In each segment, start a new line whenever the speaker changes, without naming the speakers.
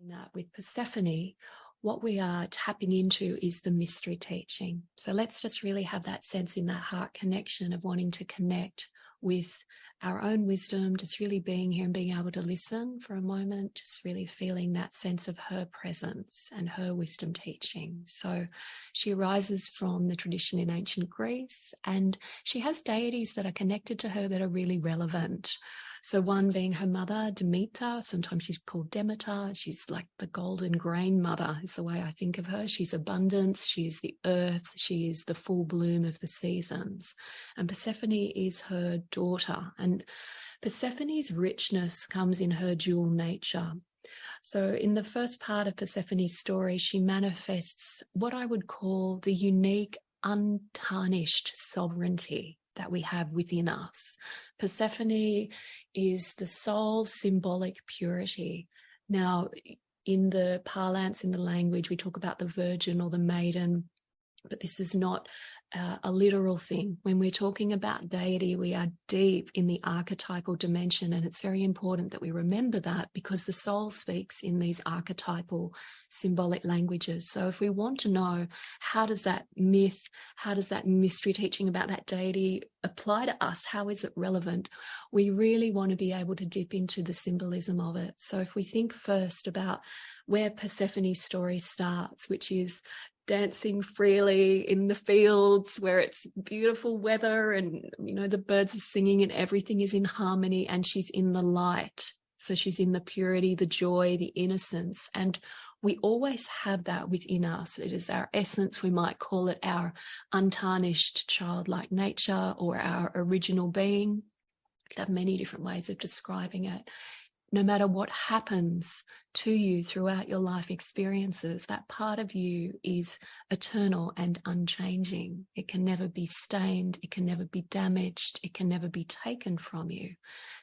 That with Persephone, what we are tapping into is the mystery teaching. So let's just really have that sense in that heart connection of wanting to connect with our own wisdom, just really being here and being able to listen for a moment, just really feeling that sense of her presence and her wisdom teaching. So she arises from the tradition in ancient Greece, and she has deities that are connected to her that are really relevant. So one being her mother, Demeter. Sometimes she's called Demeter. She's like the golden grain mother is the way I think of her. She's abundance. She is the earth. She is the full bloom of the seasons. And Persephone is her daughter. And Persephone's richness comes in her dual nature. So in the first part of Persephone's story, she manifests what I would call the unique, untarnished sovereignty that we have within us. Persephone is the soul's symbolic purity. Now, in the parlance, in the language, we talk about the virgin or the maiden, but this is not a literal thing. When we're talking about deity, we are deep in the archetypal dimension, and it's very important that we remember that, because the soul speaks in these archetypal symbolic languages. So if we want to know how does that myth, how does that mystery teaching about that deity apply to us, how is it relevant, we really want to be able to dip into the symbolism of it. So if we think first about where Persephone's story starts, which is dancing freely in the fields where it's beautiful weather and, you know, the birds are singing and everything is in harmony, and she's in the light. So she's in the purity, the joy, the innocence. And we always have that within us. It is our essence. We might call it our untarnished childlike nature or our original being. We could have many different ways of describing it. No matter what happens to you throughout your life experiences, that part of you is eternal and unchanging. It can never be stained. It can never be damaged. It can never be taken from you.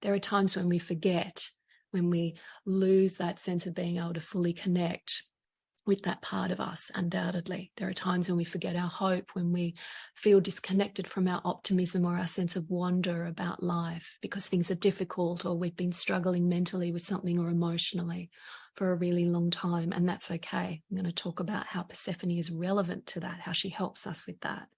There are times when we forget, when we lose that sense of being able to fully connect with that part of us, undoubtedly. There are times when we forget our hope, when we feel disconnected from our optimism or our sense of wonder about life because things are difficult, or we've been struggling mentally with something or emotionally for a really long time, and that's okay. I'm going to talk about how Persephone is relevant to that, how she helps us with that.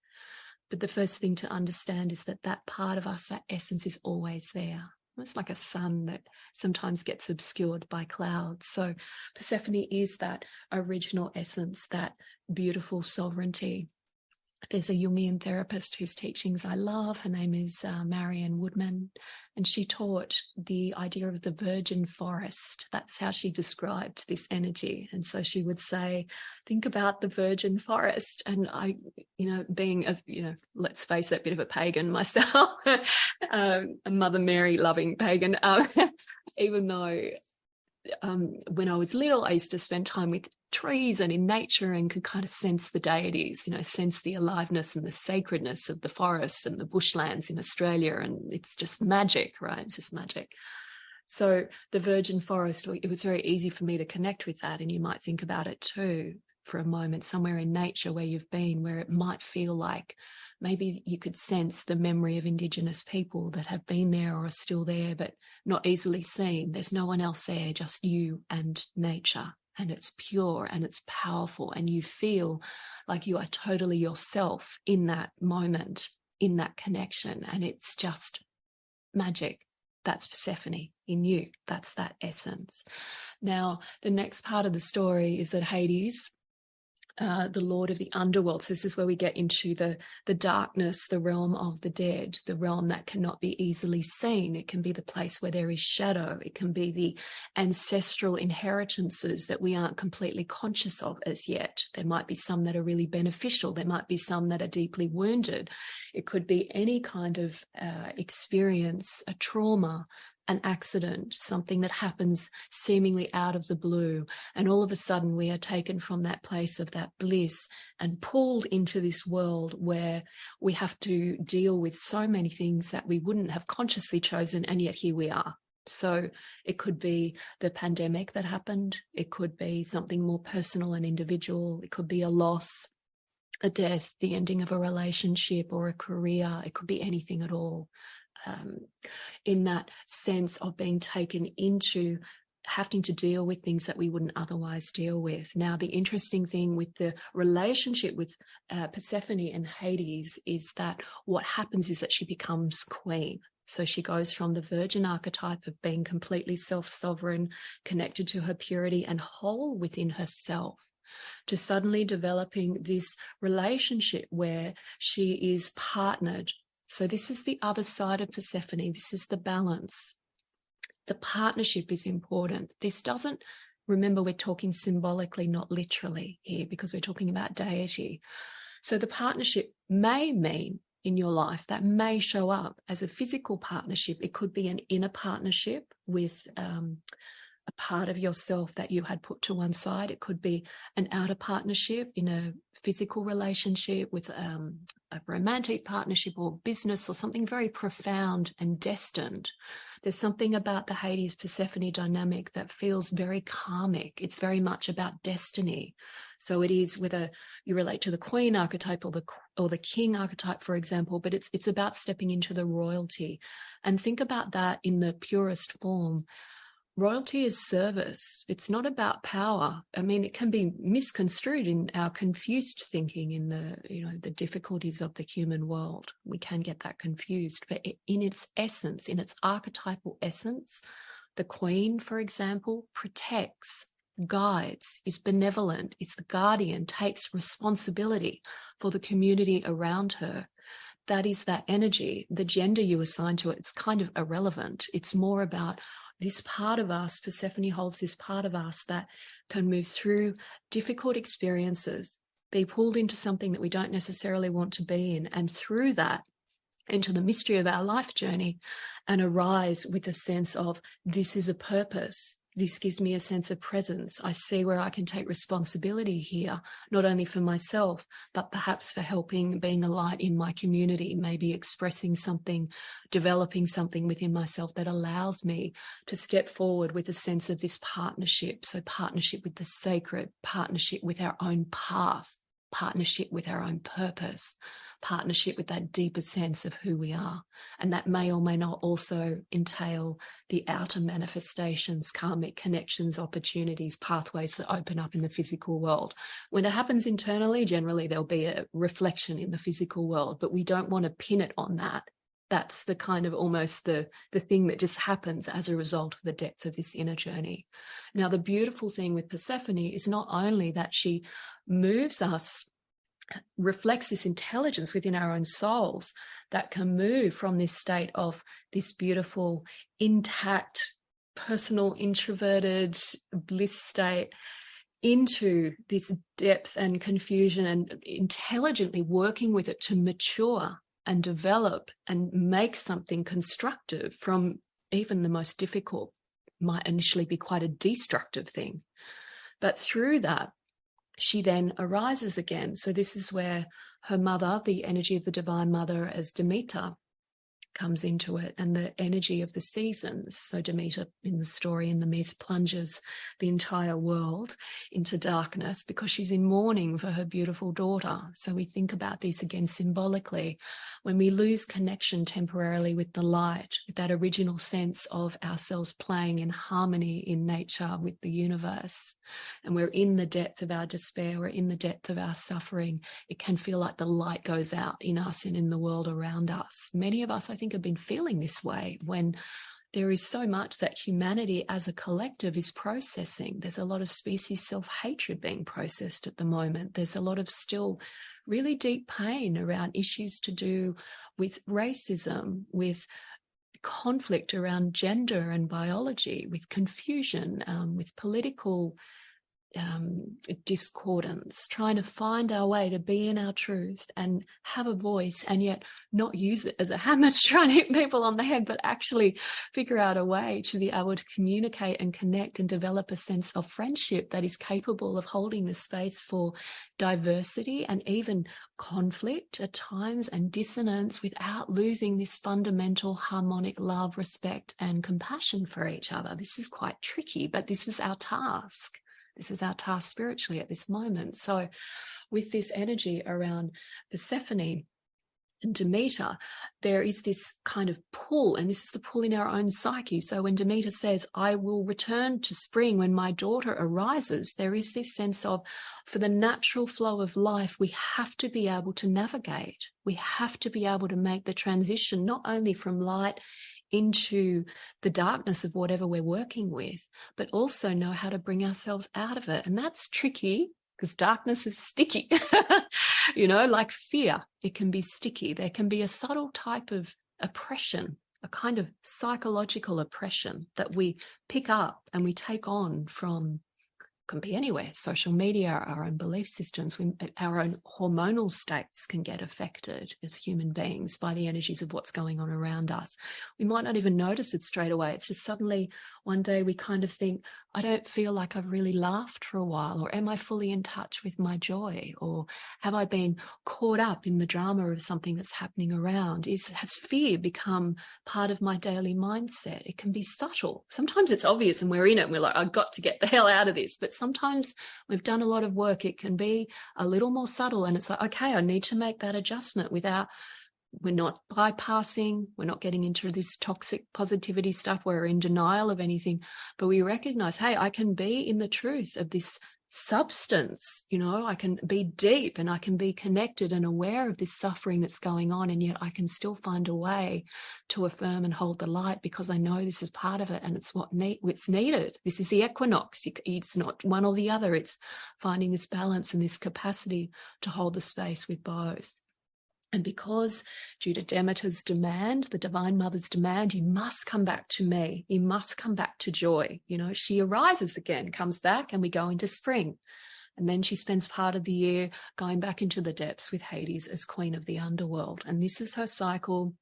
But the first thing to understand is that that part of us, that essence, is always there. It's like a sun that sometimes gets obscured by clouds. So Persephone is that original essence, that beautiful sovereignty. There's a Jungian therapist whose teachings I love. Her name is Marianne Woodman, and she taught the idea of the virgin forest. That's how she described this energy. And so she would say, think about the virgin forest. And I, being a, let's face it, a bit of a pagan myself, a Mother Mary loving pagan, even though when I was little, I used to spend time with trees and in nature and could kind of sense the deities, sense the aliveness and the sacredness of the forest and the bushlands in Australia. And it's just magic, right? It's just magic. So the virgin forest, it was very easy for me to connect with that. And you might think about it too for a moment, somewhere in nature where you've been, where it might feel like maybe you could sense the memory of Indigenous people that have been there or are still there, but not easily seen. There's no one else there, just you and nature. And it's pure and it's powerful. And you feel like you are totally yourself in that moment, in that connection. And it's just magic. That's Persephone in you. That's that essence. Now, the next part of the story is that Hades, the Lord of the Underworld. So this is where we get into the darkness, the realm of the dead, the realm that cannot be easily seen. It can be the place where there is shadow. It can be the ancestral inheritances that we aren't completely conscious of as yet. There might be some that are really beneficial. There might be some that are deeply wounded. It could be any kind of experience, a trauma, an accident, something that happens seemingly out of the blue. And all of a sudden we are taken from that place of that bliss and pulled into this world where we have to deal with so many things that we wouldn't have consciously chosen. And yet here we are. So it could be the pandemic that happened. It could be something more personal and individual. It could be a loss, a death, the ending of a relationship or a career. It could be anything at all. In that sense of being taken into having to deal with things that we wouldn't otherwise deal with. Now, the interesting thing with the relationship with Persephone and Hades is that what happens is that she becomes queen. So she goes from the virgin archetype of being completely self-sovereign, connected to her purity and whole within herself, to suddenly developing this relationship where she is partnered. So this is the other side of Persephone. This is the balance. The partnership is important. This doesn't, remember, we're talking symbolically, not literally here, because we're talking about deity. So the partnership may mean in your life that may show up as a physical partnership. It could be an inner partnership with a part of yourself that you had put to one side. It could be an outer partnership in a physical relationship with a romantic partnership or business or something very profound and destined. There's something about the Hades-Persephone dynamic that feels very karmic. It's very much about destiny. So it is whether you relate to the queen archetype or the king archetype, for example, but it's about stepping into the royalty. And think about that in the purest form. Royalty is service. It's not about power. I mean, it can be misconstrued in our confused thinking in the difficulties of the human world. We can get that confused. But in its essence, in its archetypal essence, the queen, for example, protects, guides, is benevolent, is the guardian, takes responsibility for the community around her. That is that energy. The gender you assign to it, it's kind of irrelevant. It's more about this part of us. Persephone holds this part of us that can move through difficult experiences, be pulled into something that we don't necessarily want to be in, and through that into the mystery of our life journey, and arise with a sense of, this is a purpose. This gives me a sense of presence. I see where I can take responsibility here, not only for myself, but perhaps for helping, being a light in my community, maybe expressing something, developing something within myself that allows me to step forward with a sense of this partnership. So partnership with the sacred, partnership with our own path, partnership with our own purpose, partnership with that deeper sense of who we are. And that may or may not also entail the outer manifestations, karmic connections, opportunities, pathways that open up in the physical world. When it happens internally, generally there'll be a reflection in the physical world, but we don't want to pin it on that. That's the kind of almost the thing that just happens as a result of the depth of this inner journey. Now, the beautiful thing with Persephone is not only that she moves us, reflects this intelligence within our own souls that can move from this state of this beautiful, intact, personal, introverted bliss state into this depth and confusion, and intelligently working with it to mature and develop and make something constructive from even the most difficult, might initially be quite a destructive thing. But through that, she then arises again. So this is where her mother, the energy of the divine mother as Demeter, comes into it, and the energy of the seasons. So Demeter in the story, in the myth, plunges the entire world into darkness because she's in mourning for her beautiful daughter. So we think about this again symbolically. When we lose connection temporarily with the light, with that original sense of ourselves playing in harmony in nature with the universe, and we're in the depth of our despair, we're in the depth of our suffering, it can feel like the light goes out in us and in the world around us. Many of us, I think, have been feeling this way when there is so much that humanity as a collective is processing. There's a lot of species self-hatred being processed at the moment. There's a lot of still really deep pain around issues to do with racism, with conflict around gender and biology, with confusion, with political discordance, trying to find our way to be in our truth and have a voice, and yet not use it as a hammer to try and hit people on the head, but actually figure out a way to be able to communicate and connect and develop a sense of friendship that is capable of holding the space for diversity and even conflict at times and dissonance without losing this fundamental harmonic love, respect, and compassion for each other. This is quite tricky, but this is our task. This is our task spiritually at this moment. So with this energy around Persephone, and Demeter, there is this kind of pull, and this is the pull in our own psyche. So when Demeter says, I will return to spring when my daughter arises, there is this sense of, for the natural flow of life, we have to be able to navigate. We have to be able to make the transition, not only from light into the darkness of whatever we're working with, but also know how to bring ourselves out of it. And that's tricky, because darkness is sticky, like fear. It can be sticky. There can be a subtle type of oppression, a kind of psychological oppression that we pick up and we take on from, can be anywhere, social media, our own belief systems, our own hormonal states can get affected as human beings by the energies of what's going on around us. We might not even notice it straight away. It's just suddenly one day we kind of think, I don't feel like I've really laughed for a while, or am I fully in touch with my joy, or have I been caught up in the drama of something that's happening around? Has fear become part of my daily mindset? It can be subtle. Sometimes it's obvious and we're in it and we're like, I've got to get the hell out of this. But sometimes we've done a lot of work. It can be a little more subtle, and it's like, okay, I need to make that adjustment without, we're not bypassing, we're not getting into this toxic positivity stuff where we're in denial of anything, but we recognize, hey, I can be in the truth of this substance, I can be deep and I can be connected and aware of this suffering that's going on, and yet I can still find a way to affirm and hold the light, because I know this is part of it and it's what's needed. This is the equinox. It's not one or the other. It's finding this balance and this capacity to hold the space with both. And because due to Demeter's demand, the Divine Mother's demand, you must come back to me. You must come back to joy. She arises again, comes back, and we go into spring. And then she spends part of the year going back into the depths with Hades as queen of the underworld. And this is her cycle.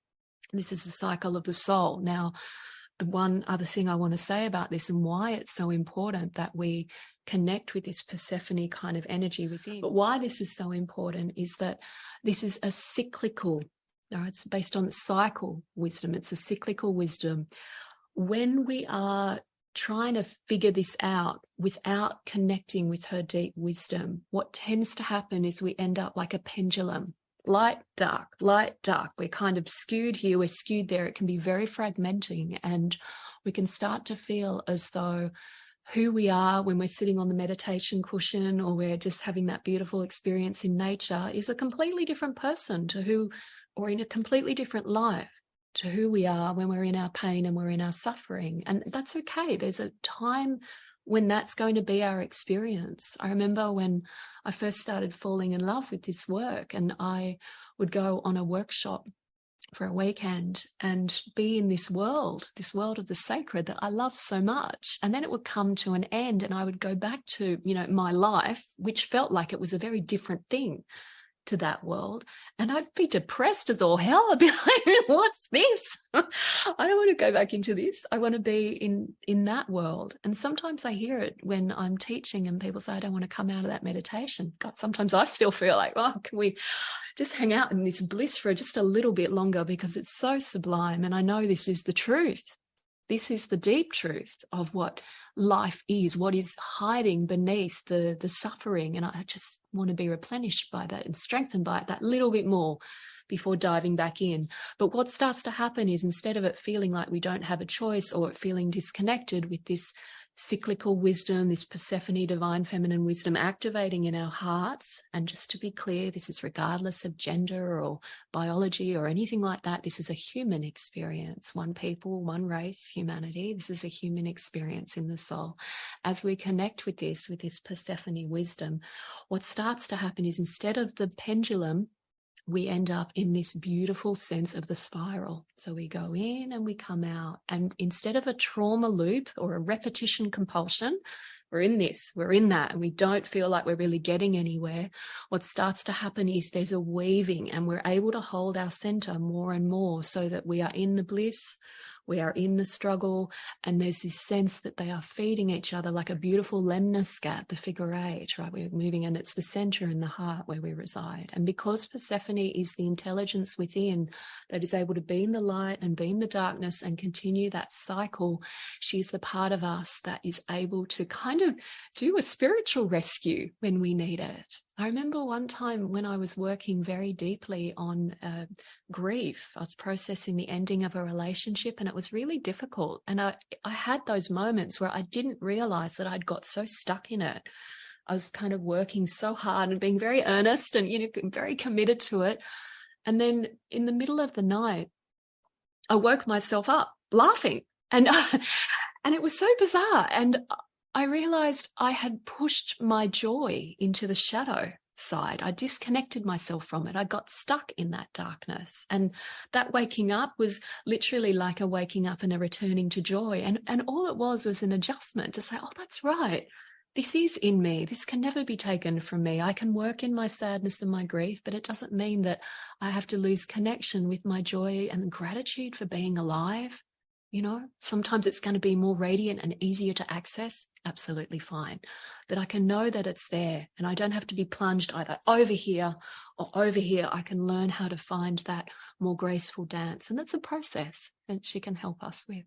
This is the cycle of the soul. Now, the one other thing I want to say about this and why it's so important that we connect with this Persephone kind of energy within, but why this is so important is that this is a cyclical, it's based on cycle wisdom. It's a cyclical wisdom. When we are trying to figure this out without connecting with her deep wisdom, what tends to happen is we end up like a pendulum. Light, dark, light, dark. We're kind of skewed here, we're skewed there. It can be very fragmenting, and we can start to feel as though who we are when we're sitting on the meditation cushion or we're just having that beautiful experience in nature is a completely different person to who, or in a completely different life to who we are when we're in our pain and we're in our suffering. And that's okay. There's a time when that's going to be our experience. I remember when I first started falling in love with this work, and I would go on a workshop for a weekend and be in this world of the sacred that I love so much. And then it would come to an end and I would go back to, my life, which felt like it was a very different thing to that world. And I'd be depressed as all hell. I'd be like, what's this? I don't want to go back into this. I want to be in that world. And sometimes I hear it when I'm teaching and people say, I don't want to come out of that meditation. God, sometimes I still feel like, oh, can we just hang out in this bliss for just a little bit longer, because it's so sublime. And I know this is the truth. This is the deep truth of what life is, what is hiding beneath the suffering. And I just want to be replenished by that and strengthened by it that little bit more before diving back in. But what starts to happen is, instead of it feeling like we don't have a choice or it feeling disconnected with this cyclical wisdom, this Persephone divine feminine wisdom activating in our hearts. And just to be clear, this is regardless of gender or biology or anything like that. This is a human experience, one people, one race, humanity. This is a human experience in the soul. As we connect with this Persephone wisdom, what starts to happen is, instead of the pendulum, we end up in this beautiful sense of the spiral. So we go in and we come out. And instead of a trauma loop or a repetition compulsion, we're in this, we're in that, and we don't feel like we're really getting anywhere. What starts to happen is there's a weaving, and we're able to hold our center more and more, so that we are in the bliss, we are in the struggle, and there's this sense that they are feeding each other like a beautiful lemniscat, the figure 8, right? We're moving, and it's the center in the heart where we reside. And because Persephone is the intelligence within that is able to be in the light and be in the darkness and continue that cycle, she's the part of us that is able to kind of do a spiritual rescue when we need it. I remember one time when I was working very deeply on grief. I was processing the ending of a relationship, and it was really difficult. And I had those moments where I didn't realize that I'd got so stuck in it. I was kind of working so hard and being very earnest and, very committed to it. And then in the middle of the night, I woke myself up laughing, and and it was so bizarre. And I realized I had pushed my joy into the shadow side. I disconnected myself from it. I got stuck in that darkness. And that waking up was literally like a waking up and a returning to joy. And all it was an adjustment to say, oh, that's right. This is in me. This can never be taken from me. I can work in my sadness and my grief, but it doesn't mean that I have to lose connection with my joy and gratitude for being alive. Sometimes it's going to be more radiant and easier to access. Absolutely fine. But I can know that it's there, and I don't have to be plunged either over here or over here. I can learn how to find that more graceful dance. And that's a process that she can help us with.